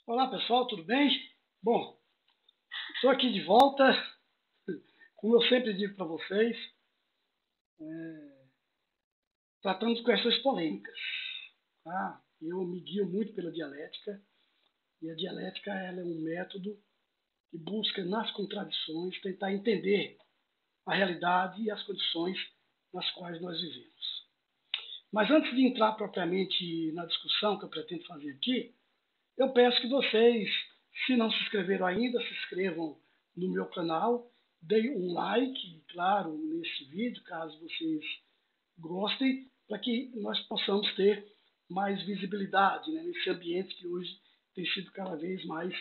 Olá pessoal, tudo bem? Bom, estou aqui de volta, como eu sempre digo para vocês, tratando de questões polêmicas. Tá? Eu me guio muito pela dialética, e a dialética ela é um método que busca, nas contradições, tentar entender a realidade e as condições nas quais nós vivemos. Mas antes de entrar propriamente na discussão que eu pretendo fazer aqui, eu peço que vocês, se não se inscreveram ainda, se inscrevam no meu canal, deem um like, claro, nesse vídeo, caso vocês gostem, para que nós possamos ter mais visibilidade, né, nesse ambiente que hoje tem sido cada vez mais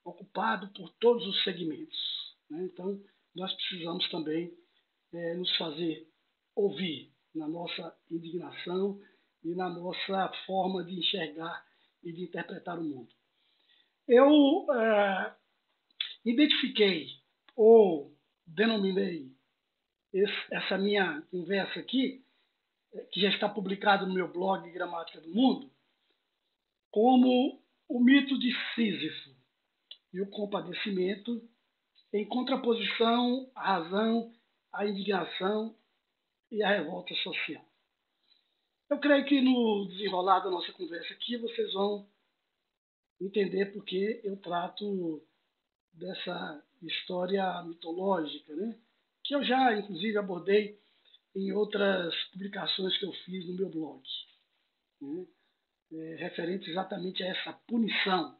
ocupado por todos os segmentos. Né? Então, nós precisamos também nos fazer ouvir na nossa indignação e na nossa forma de enxergar e de interpretar o mundo. Eu identifiquei ou denominei essa minha conversa aqui, que já está publicado no meu blog Gramática do Mundo, como o mito de Sísifo e o compadecimento em contraposição à razão, à indignação e à revolta social. Eu creio que no desenrolar da nossa conversa aqui vocês vão entender porque eu trato dessa história mitológica, né? Que eu já, inclusive, abordei em outras publicações que eu fiz no meu blog, né? Referente exatamente a essa punição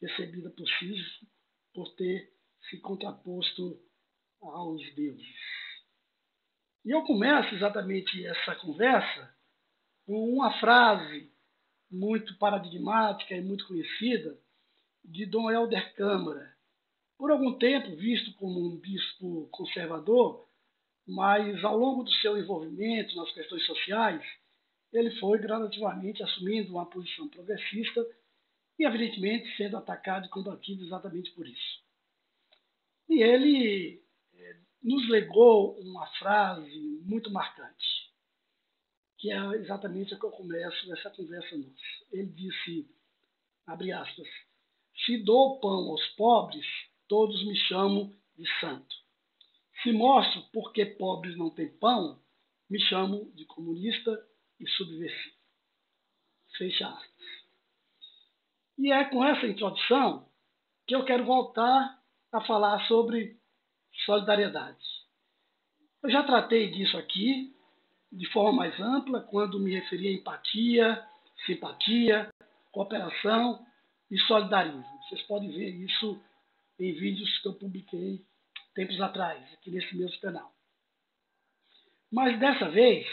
recebida por Sísifo por ter se contraposto aos deuses. E eu começo exatamente essa conversa com uma frase muito paradigmática e muito conhecida de Dom Helder Câmara, por algum tempo visto como um bispo conservador, mas ao longo do seu envolvimento nas questões sociais, ele foi gradativamente assumindo uma posição progressista e, evidentemente, sendo atacado e combatido exatamente por isso. E ele nos legou uma frase muito marcante, que é exatamente a que eu começo essa conversa nossa. Ele disse, abre aspas, se dou pão aos pobres, todos me chamam de santo. Se mostro porque pobres não têm pão, me chamo de comunista e subversivo. Fecha aspas. E é com essa introdução que eu quero voltar a falar sobre solidariedade. Eu já tratei disso aqui de forma mais ampla quando me referi a empatia, simpatia, cooperação e solidarismo. Vocês podem ver isso em vídeos que eu publiquei tempos atrás, aqui nesse mesmo canal. Mas dessa vez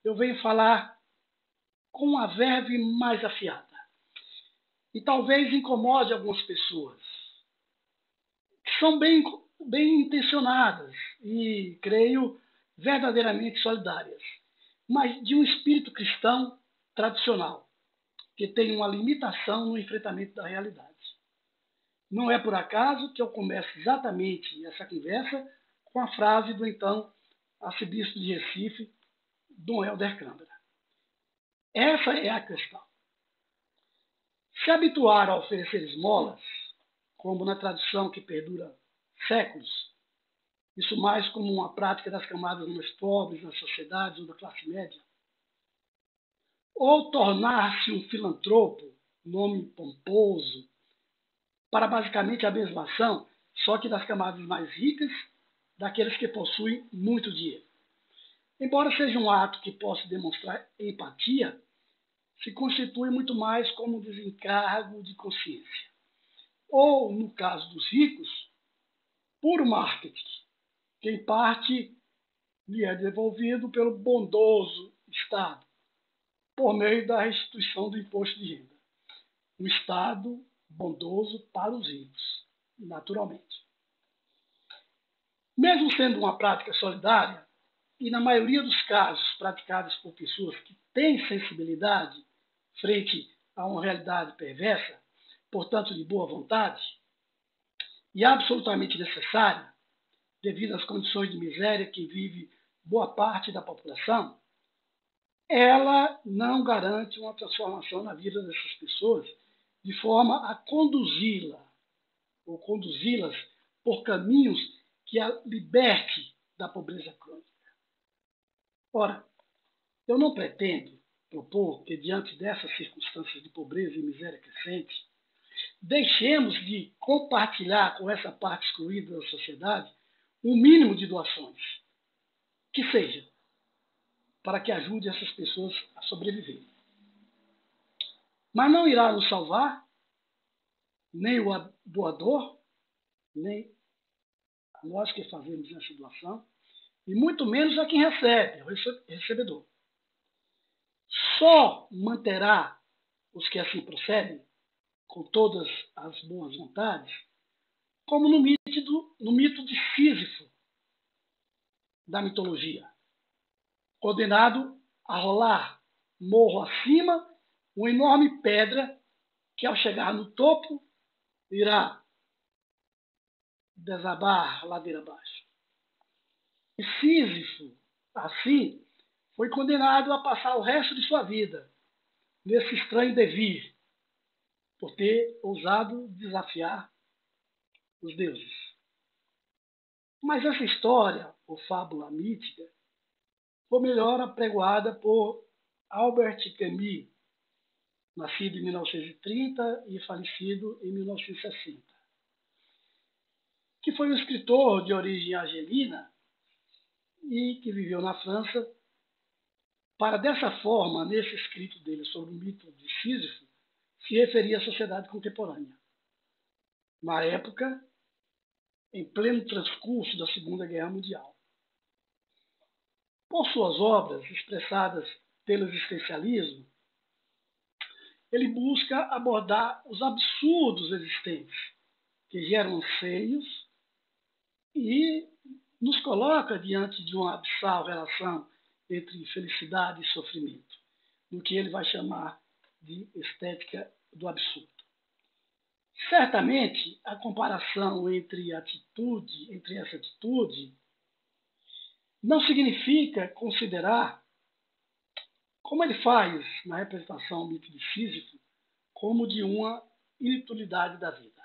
eu venho falar com uma verve mais afiada. E talvez incomode algumas pessoas, que são bem intencionadas e, creio, verdadeiramente solidárias, mas de um espírito cristão tradicional, que tem uma limitação no enfrentamento da realidade. Não é por acaso que eu começo exatamente essa conversa com a frase do então arcebispo de Recife, Dom Helder Câmara. Essa é a questão. Se habituar a oferecer esmolas, como na tradição que perdura séculos, isso mais como uma prática das camadas mais pobres das sociedades ou da classe média, ou tornar-se um filantropo, nome pomposo, para basicamente a mesma ação, só que das camadas mais ricas, daqueles que possuem muito dinheiro. Embora seja um ato que possa demonstrar empatia, se constitui muito mais como um desencargo de consciência. Ou, no caso dos ricos, puro marketing, que em parte lhe é devolvido pelo bondoso Estado, por meio da restituição do imposto de renda. Um Estado bondoso para os ricos, naturalmente. Mesmo sendo uma prática solidária, e na maioria dos casos praticadas por pessoas que têm sensibilidade frente a uma realidade perversa, portanto de boa vontade, e absolutamente necessária, devido às condições de miséria que vive boa parte da população, ela não garante uma transformação na vida dessas pessoas de forma a conduzi-la ou conduzi-las por caminhos que a liberte da pobreza crônica. Ora, eu não pretendo propor que, diante dessas circunstâncias de pobreza e miséria crescente, deixemos de compartilhar com essa parte excluída da sociedade um mínimo de doações, que seja, para que ajude essas pessoas a sobreviver. Mas não irá nos salvar nem o doador, nem a nós que fazemos essa doação, e muito menos a quem recebe, o recebedor. Só manterá os que assim procedem, com todas as boas vontades, como no mito de Sísifo da mitologia, condenado a rolar morro acima uma enorme pedra que, ao chegar no topo, irá desabar ladeira abaixo. E Sísifo, assim, foi condenado a passar o resto de sua vida nesse estranho devir, por ter ousado desafiar os deuses. Mas essa história, ou fábula mítica, foi melhor apregoada por Albert Camus, nascido em 1930 e falecido em 1960, que foi um escritor de origem argelina e que viveu na França, para dessa forma, nesse escrito dele sobre o mito de Sísifo, se referir à sociedade contemporânea. Na época, em pleno transcurso da Segunda Guerra Mundial. Por suas obras, expressadas pelo existencialismo, ele busca abordar os absurdos existentes, que geram anseios e nos coloca diante de uma abissal relação entre felicidade e sofrimento, no que ele vai chamar de estética do absurdo. Certamente, a comparação entre essa atitude, não significa considerar, como ele faz na representação do mito de Sísifo, como de uma inutilidade da vida,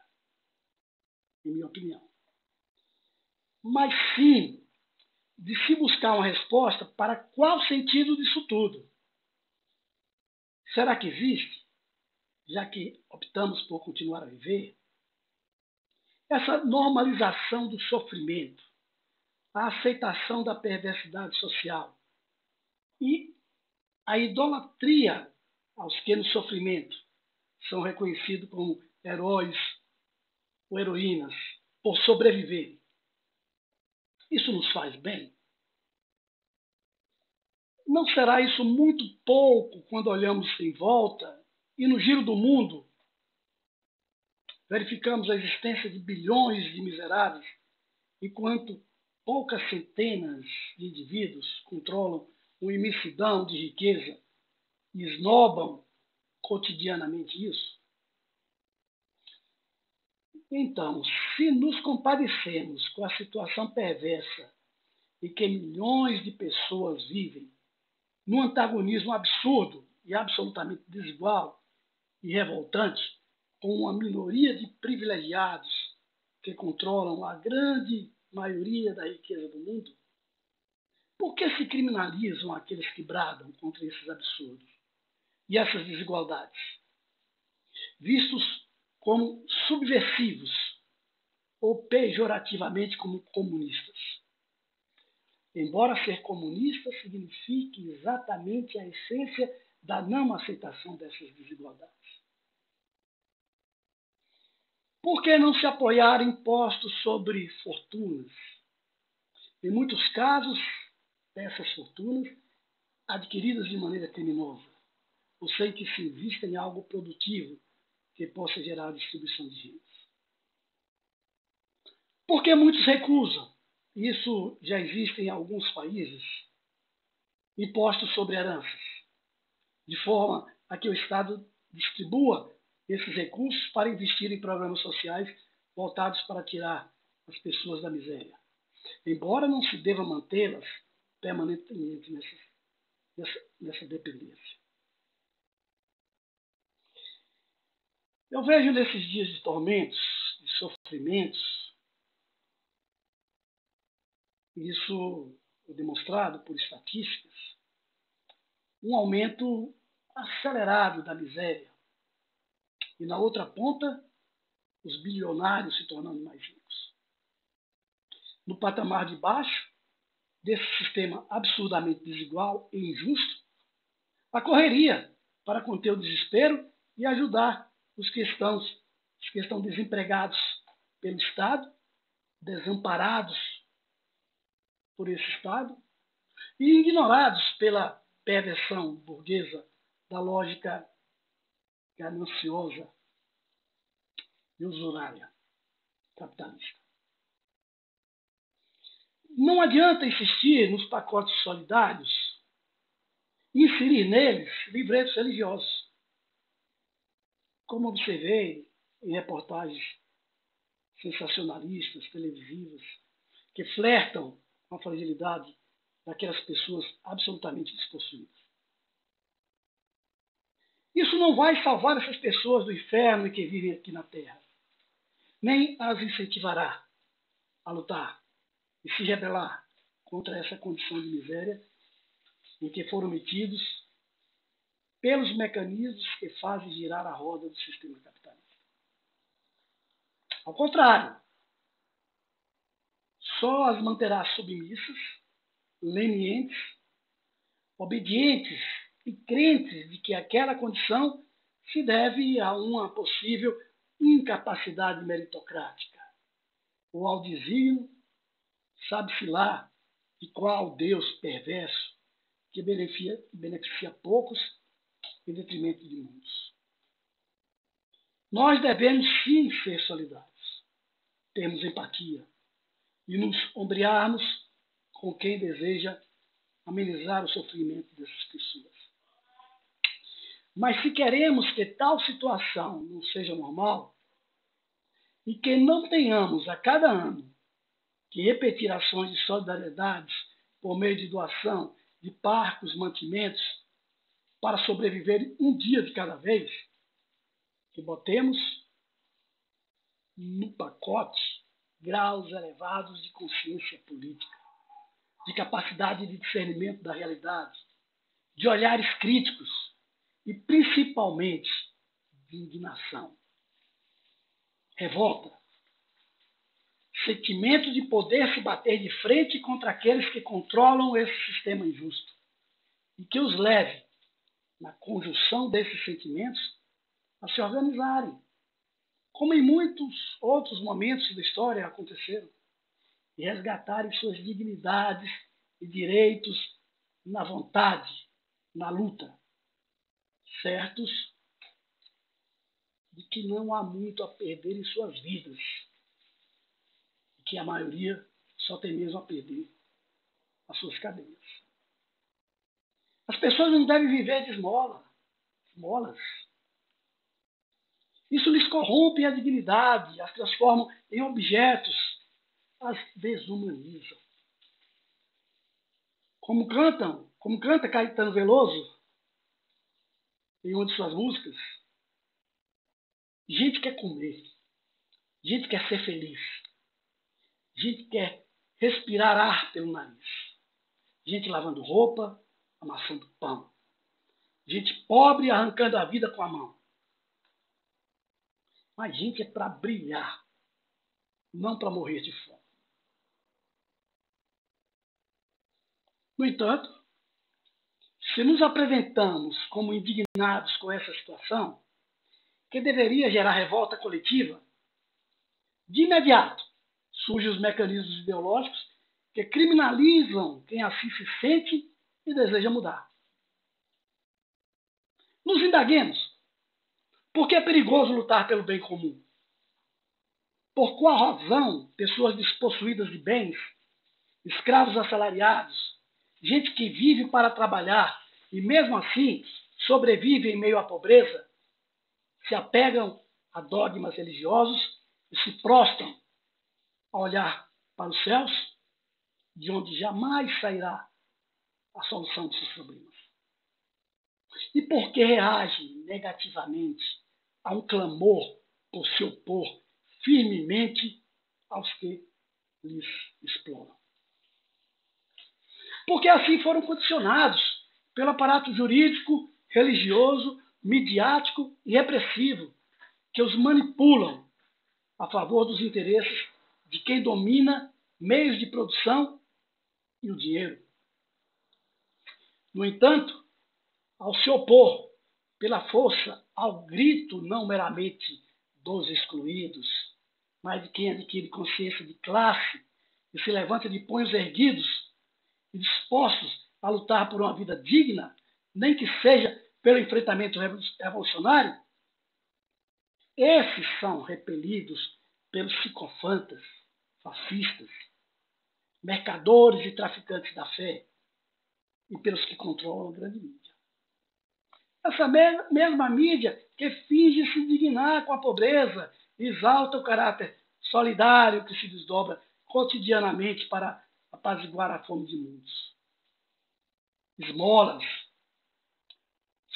em minha opinião. Mas sim de se buscar uma resposta para qual sentido disso tudo. Será que existe, já que optamos por continuar a viver? Essa normalização do sofrimento, a aceitação da perversidade social e a idolatria aos que no sofrimento são reconhecidos como heróis ou heroínas por sobreviver. Isso nos faz bem? Não será isso muito pouco quando olhamos em volta e no giro do mundo verificamos a existência de bilhões de miseráveis, enquanto poucas centenas de indivíduos controlam uma imensidão de riqueza e esnobam cotidianamente isso? Então, se nos compadecemos com a situação perversa em que milhões de pessoas vivem, num antagonismo absurdo e absolutamente desigual e revoltante, com uma minoria de privilegiados que controlam a grande maioria da riqueza do mundo, por que se criminalizam aqueles que bradam contra esses absurdos e essas desigualdades, vistos como subversivos ou pejorativamente como comunistas? Embora ser comunista signifique exatamente a essência da não aceitação dessas desigualdades. Por que não se apoiar impostos sobre fortunas? Em muitos casos, essas fortunas adquiridas de maneira criminosa, ou sem que se invista em algo produtivo que possa gerar distribuição de rendas. Por que muitos recusam? Isso já existe em alguns países, impostos sobre heranças, de forma a que o Estado distribua esses recursos para investir em programas sociais voltados para tirar as pessoas da miséria, embora não se deva mantê-las permanentemente nessa dependência. Eu vejo nesses dias de tormentos, de sofrimentos, isso é demonstrado por estatísticas, um aumento acelerado da miséria. E na outra ponta, os bilionários se tornando mais ricos. No patamar de baixo desse sistema absurdamente desigual e injusto, a correria para conter o desespero e ajudar os que estão desempregados pelo Estado, desamparados por esse Estado e ignorados pela perversão burguesa da lógica gananciosa e usurária capitalista. Não adianta insistir nos pacotes solidários e inserir neles livretos religiosos, como observei em reportagens sensacionalistas, televisivas, que flertam com a fragilidade daquelas pessoas absolutamente despossuídas. Isso não vai salvar essas pessoas do inferno em que vivem aqui na Terra, nem as incentivará a lutar e se rebelar contra essa condição de miséria em que foram metidos pelos mecanismos que fazem girar a roda do sistema capitalista. Ao contrário, só as manterá submissas, lenientes, obedientes e crentes de que aquela condição se deve a uma possível incapacidade meritocrática, ou ao desígnio, sabe-se lá, de qual Deus perverso que beneficia poucos em detrimento de muitos. Nós devemos sim ser solidários, termos empatia e nos ombrearmos com quem deseja amenizar o sofrimento dessas pessoas. Mas se queremos que tal situação não seja normal e que não tenhamos a cada ano que repetir ações de solidariedade por meio de doação de parcos, mantimentos, para sobreviver um dia de cada vez, que botemos no pacote graus elevados de consciência política, de capacidade de discernimento da realidade, de olhares críticos e, principalmente, de indignação. Revolta. Sentimento de poder se bater de frente contra aqueles que controlam esse sistema injusto e que os leve, na conjunção desses sentimentos, a se organizarem, como em muitos outros momentos da história aconteceram, e resgatarem suas dignidades e direitos na vontade, na luta, certos de que não há muito a perder em suas vidas, e que a maioria só tem mesmo a perder as suas cadeias. As pessoas não devem viver de esmolas. Isso lhes corrompe a dignidade, as transforma em objetos, as desumanizam. Como canta Caetano Veloso em uma de suas músicas, gente quer comer, gente quer ser feliz, gente quer respirar ar pelo nariz, gente lavando roupa, amassando pão, gente pobre arrancando a vida com a mão. Mas gente é para brilhar, não para morrer de fome. No entanto, se nos apresentamos como indignados com essa situação, que deveria gerar revolta coletiva, de imediato surgem os mecanismos ideológicos que criminalizam quem assim se sente e deseja mudar. Nos indaguemos. Por que é perigoso lutar pelo bem comum? Por qual razão pessoas despossuídas de bens, escravos assalariados, gente que vive para trabalhar e mesmo assim sobrevive em meio à pobreza, se apegam a dogmas religiosos e se prostram a olhar para os céus, de onde jamais sairá a solução de seus problemas? E por que reagem negativamente há um clamor por se opor firmemente aos que lhes exploram. Porque assim foram condicionados pelo aparato jurídico, religioso, midiático e repressivo, que os manipulam a favor dos interesses de quem domina meios de produção e o dinheiro. No entanto, ao se opor pela força ao grito não meramente dos excluídos, mas de quem adquire consciência de classe e se levanta de punhos erguidos e dispostos a lutar por uma vida digna, nem que seja pelo enfrentamento revolucionário, esses são repelidos pelos psicofantas, fascistas, mercadores e traficantes da fé e pelos que controlam a grande mídia. Essa mesma mídia que finge se indignar com a pobreza, exalta o caráter solidário que se desdobra cotidianamente para apaziguar a fome de muitos. Esmolas.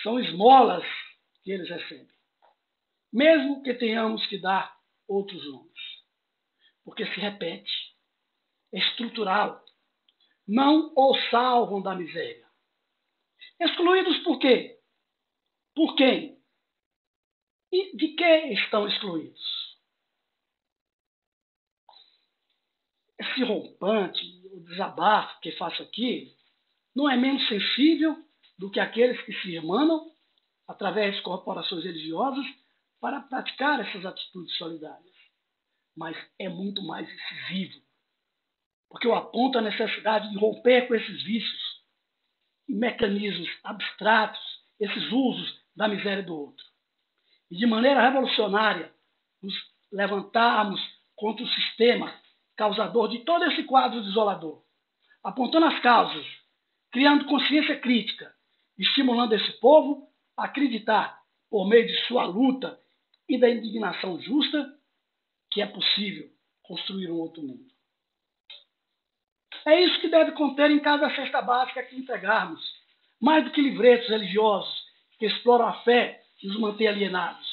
São esmolas que eles recebem. Mesmo que tenhamos que dar outros nomes. Porque se repete. É estrutural. Não os salvam da miséria. Excluídos por quê? Por quem? E de que estão excluídos? Esse rompante, o desabafo que faço aqui, não é menos sensível do que aqueles que se irmanam através de corporações religiosas para praticar essas atitudes solidárias. Mas é muito mais incisivo, porque eu aponto a necessidade de romper com esses vícios e mecanismos abstratos, esses usos da miséria do outro. E de maneira revolucionária, nos levantarmos contra o sistema causador de todo esse quadro desolador, apontando as causas, criando consciência crítica, estimulando esse povo a acreditar, por meio de sua luta e da indignação justa, que é possível construir um outro mundo. É isso que deve conter em cada cesta básica que entregarmos, mais do que livretos religiosos que exploram a fé e os mantêm alienados.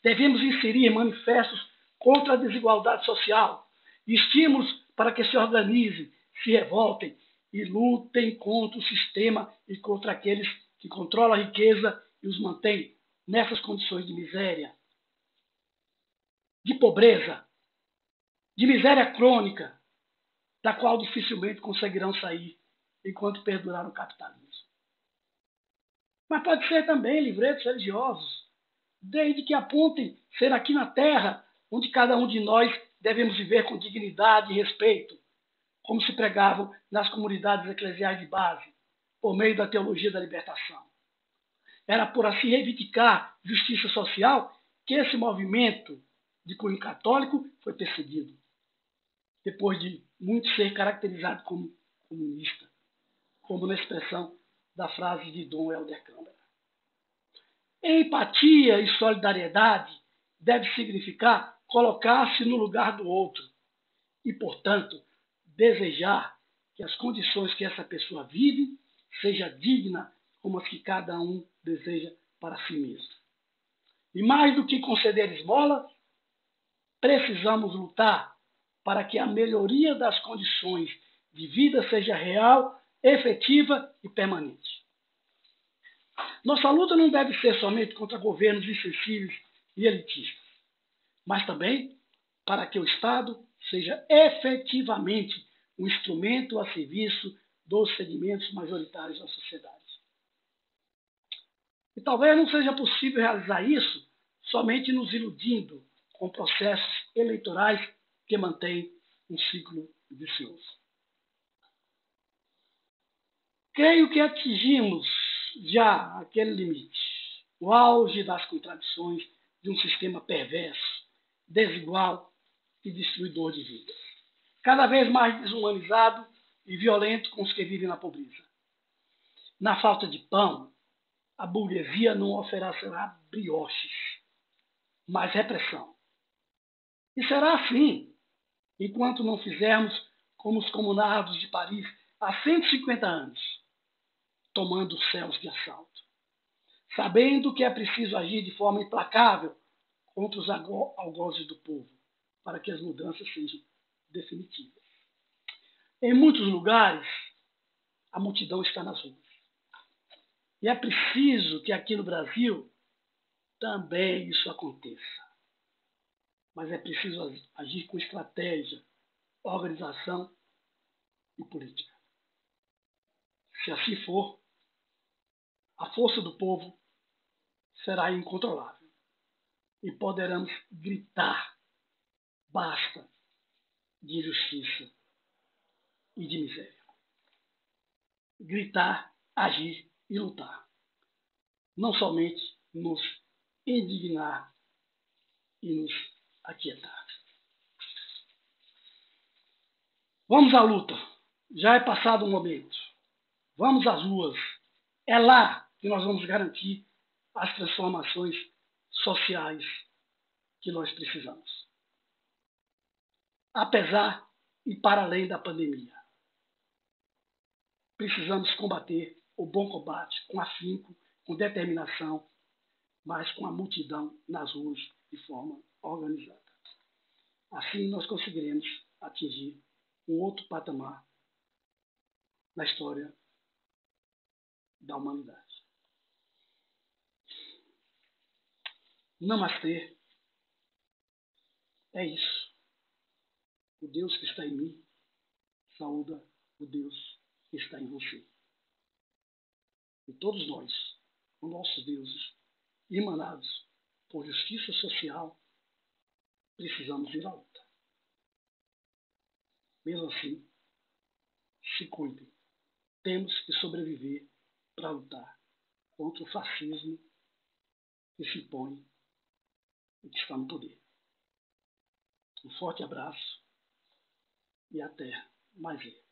Devemos inserir manifestos contra a desigualdade social, estímulos para que se organizem, se revoltem e lutem contra o sistema e contra aqueles que controlam a riqueza e os mantêm nessas condições de miséria, de pobreza, de miséria crônica, da qual dificilmente conseguirão sair enquanto perdurar o capitalismo. Mas pode ser também livretos religiosos, desde que apontem ser aqui na Terra, onde cada um de nós devemos viver com dignidade e respeito, como se pregavam nas comunidades eclesiais de base, por meio da teologia da libertação. Era por assim reivindicar justiça social que esse movimento de cunho católico foi perseguido, depois de muito ser caracterizado como comunista, como na expressão da frase de Dom Helder Câmara. Empatia e solidariedade deve significar colocar-se no lugar do outro e, portanto, desejar que as condições que essa pessoa vive seja digna como as que cada um deseja para si mesmo. E mais do que conceder esmola, precisamos lutar para que a melhoria das condições de vida seja real, efetiva e permanente. Nossa luta não deve ser somente contra governos insensíveis e elitistas, mas também para que o Estado seja efetivamente um instrumento a serviço dos segmentos majoritários da sociedade. E talvez não seja possível realizar isso somente nos iludindo com processos eleitorais que mantêm um ciclo vicioso. Creio que atingimos já aquele limite, o auge das contradições de um sistema perverso, desigual e destruidor de vidas, cada vez mais desumanizado e violento com os que vivem na pobreza. Na falta de pão, a burguesia não oferecerá brioches, mas repressão. E será assim, enquanto não fizermos como os comunardos de Paris há 150 anos, tomando os céus de assalto. sabendo que é preciso agir de forma implacável contra os algozes do povo, para que as mudanças sejam definitivas. Em muitos lugares, a multidão está nas ruas. E é preciso que aqui no Brasil também isso aconteça. Mas é preciso agir com estratégia, organização e política. Se assim for, a força do povo será incontrolável e poderemos gritar basta de injustiça e de miséria. Gritar, agir e lutar. Não somente nos indignar e nos aquietar. Vamos à luta. Já é passado o momento. Vamos às ruas. É lá que nós vamos garantir as transformações sociais que nós precisamos. Apesar e para além da pandemia, precisamos combater o bom combate com afinco, com determinação, mas com a multidão nas ruas de forma organizada. Assim nós conseguiremos atingir um outro patamar na história da humanidade. Namastê. É isso. O Deus que está em mim saúda o Deus que está em você. E todos nós, os nossos deuses, emanados por justiça social, precisamos ir à luta. Mesmo assim, se cuidem. Temos que sobreviver para lutar contra o fascismo que se impõe e que está no poder. Um forte abraço e até mais ver.